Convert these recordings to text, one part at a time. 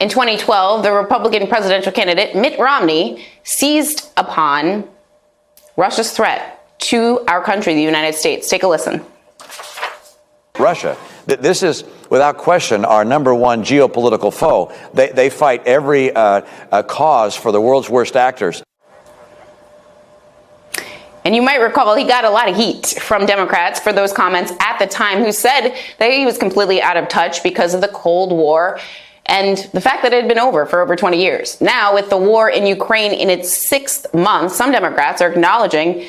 In 2012, the Republican presidential candidate Mitt Romney seized upon Russia's threat to our country, the United States. Take a listen. Russia. This is, without question, our number one geopolitical foe. They fight every cause for the world's worst actors. And you might recall he got a lot of heat from Democrats for those comments at the time, who said that he was completely out of touch because of the Cold War and the fact that it had been over for over 20 years. Now, with the war in Ukraine in its sixth month, some Democrats are acknowledging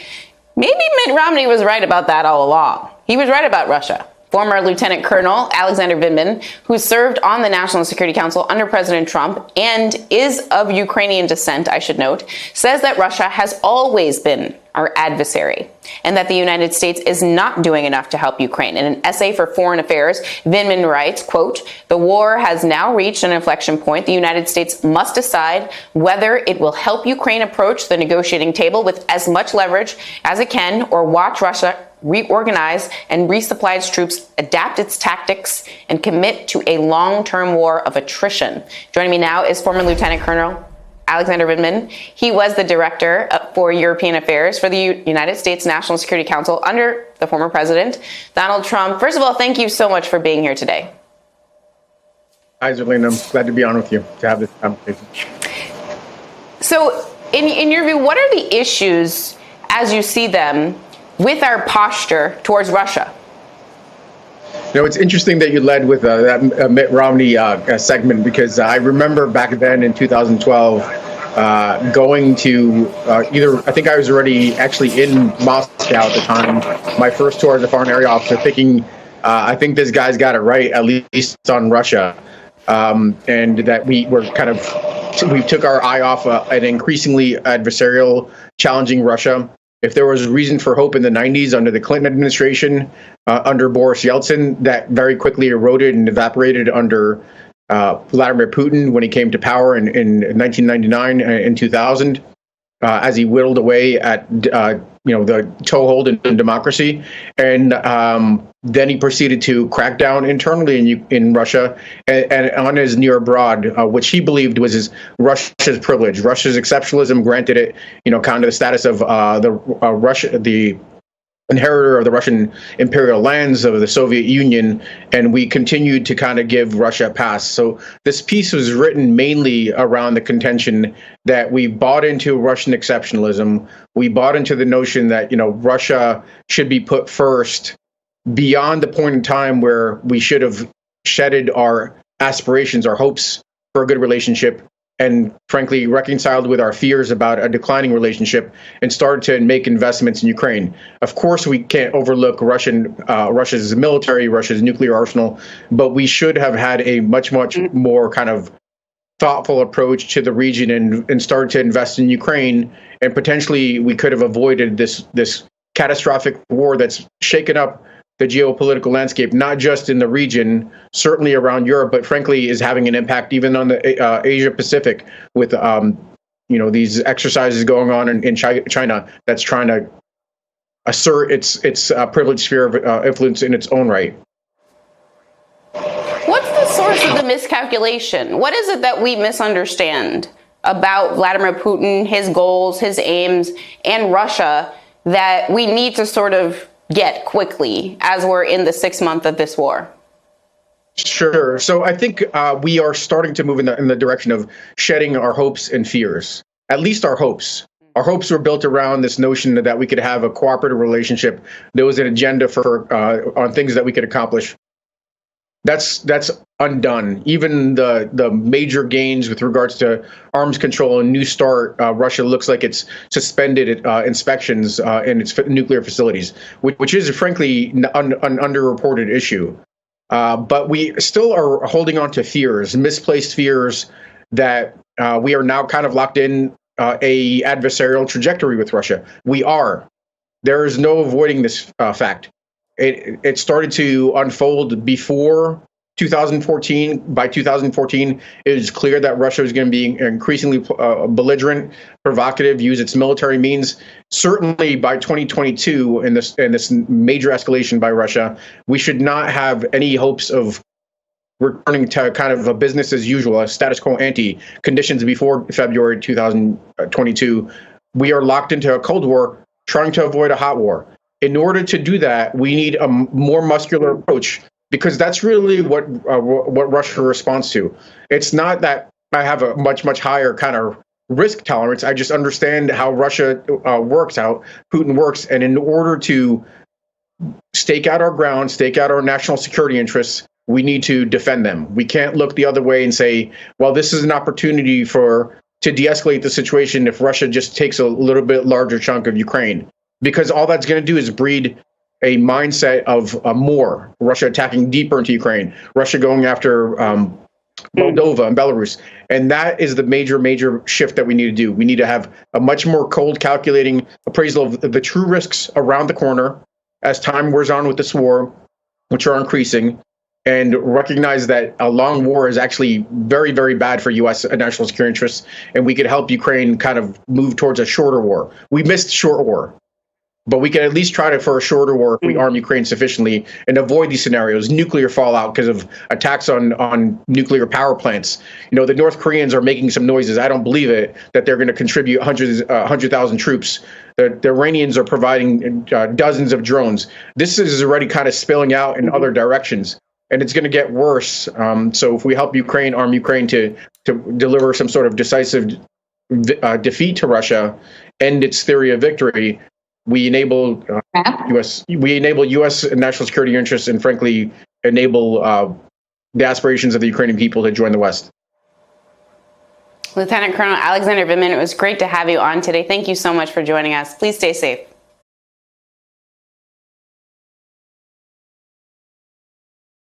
maybe Mitt Romney was right about that all along. He was right about Russia. Former Lieutenant Colonel Alexander Vindman, who served on the National Security Council under President Trump and is of Ukrainian descent, I should note, says that Russia has always been our adversary and that the United States is not doing enough to help Ukraine. In an essay for Foreign Affairs, Vindman writes, quote, "The war has now reached an inflection point. The United States must decide whether it will help Ukraine approach the negotiating table with as much leverage as it can, or watch Russia reorganize and resupply its troops, adapt its tactics, and commit to a long-term war of attrition." Joining me now is former Lieutenant Colonel Alexander Vindman. He was the director for European Affairs for the United States National Security Council under the former president, Donald Trump. First of all, thank you so much for being here today. Hi, Zerlina. I'm glad to be on with you to have this conversation. So, in your view, what are the issues, as you see them, with our posture towards Russia? You know, it's interesting that you led with that Mitt Romney segment, because I remember back then in 2012 going to I think I was already actually in Moscow at the time, my first tour as a foreign area officer, thinking, I think this guy's got it right, at least on Russia. And that we took our eye off an increasingly adversarial, challenging Russia. If there was reason for hope in the 90s under the Clinton administration, under Boris Yeltsin, that very quickly eroded and evaporated under Vladimir Putin when he came to power in 1999 and 2000, as he whittled away at the toehold in democracy, and then he proceeded to crack down internally in Russia and on his near abroad, which he believed was Russia's privilege. Russia's exceptionalism granted it, kind of the status of the inheritor of the Russian imperial lands of the Soviet Union, and we continued to kind of give Russia a pass. So this piece was written mainly around the contention that we bought into Russian exceptionalism. We bought into the notion that, Russia should be put first beyond the point in time where we should have shedded our aspirations, our hopes for a good relationship, and frankly reconciled with our fears about a declining relationship and started to make investments in Ukraine. Of course, we can't overlook Russia's military, Russia's nuclear arsenal, but we should have had a much more kind of thoughtful approach to the region and started to invest in Ukraine. And potentially we could have avoided this catastrophic war that's shaken up the geopolitical landscape, not just in the region, certainly around Europe, but frankly is having an impact even on the Asia Pacific with, these exercises going on in China that's trying to assert its privileged sphere of influence in its own right. What's the source of the miscalculation? What is it that we misunderstand about Vladimir Putin, his goals, his aims, and Russia that we need to sort of get quickly as we're in the 6th month of this war? Sure. So I think we are starting to move in the direction of shedding our hopes and fears, at least our hopes. Our hopes were built around this notion that we could have a cooperative relationship. There was an agenda on things that we could accomplish. That's undone. Even the major gains with regards to arms control and New START, Russia looks like it's suspended inspections in its nuclear facilities, which is frankly an underreported issue. But we still are holding on to fears, misplaced fears that we are now kind of locked in a adversarial trajectory with Russia. We are. There is no avoiding this fact. It started to unfold before 2014. By 2014, it was clear that Russia was going to be increasingly belligerent, provocative, use its military means. Certainly by 2022, in this major escalation by Russia, we should not have any hopes of returning to kind of a business as usual, a status quo ante conditions before February 2022. We are locked into a Cold War, trying to avoid a hot war. In order to do that, we need a more muscular approach, because that's really what Russia responds to. It's not that I have a much higher kind of risk tolerance. I just understand how Russia works, how Putin works, and in order to stake out our ground, stake out our national security interests, we need to defend them. We can't look the other way and say, well, this is an opportunity to de-escalate the situation if Russia just takes a little bit larger chunk of Ukraine, because all that's going to do is breed a mindset of more Russia attacking deeper into Ukraine, Russia going after Moldova and Belarus. And that is the major shift that we need to do. We need to have a much more cold, calculating appraisal of the true risks around the corner as time wears on with this war, which are increasing, and recognize that a long war is actually very bad for U.S. national security interests, and we could help Ukraine kind of move towards a shorter war. We missed short war, but we can at least try for a shorter war if we arm Ukraine sufficiently and avoid these scenarios, nuclear fallout because of attacks on nuclear power plants. You know, the North Koreans are making some noises. I don't believe it, that they're going to contribute 100,000 troops. The Iranians are providing dozens of drones. This is already kind of spilling out in other directions, and it's going to get worse. So if we help Ukraine, arm Ukraine to deliver some sort of decisive defeat to Russia, end its theory of victory, we enable U.S. national security interests, and frankly, enable the aspirations of the Ukrainian people to join the West. Lieutenant Colonel Alexander Vindman, it was great to have you on today. Thank you so much for joining us. Please stay safe.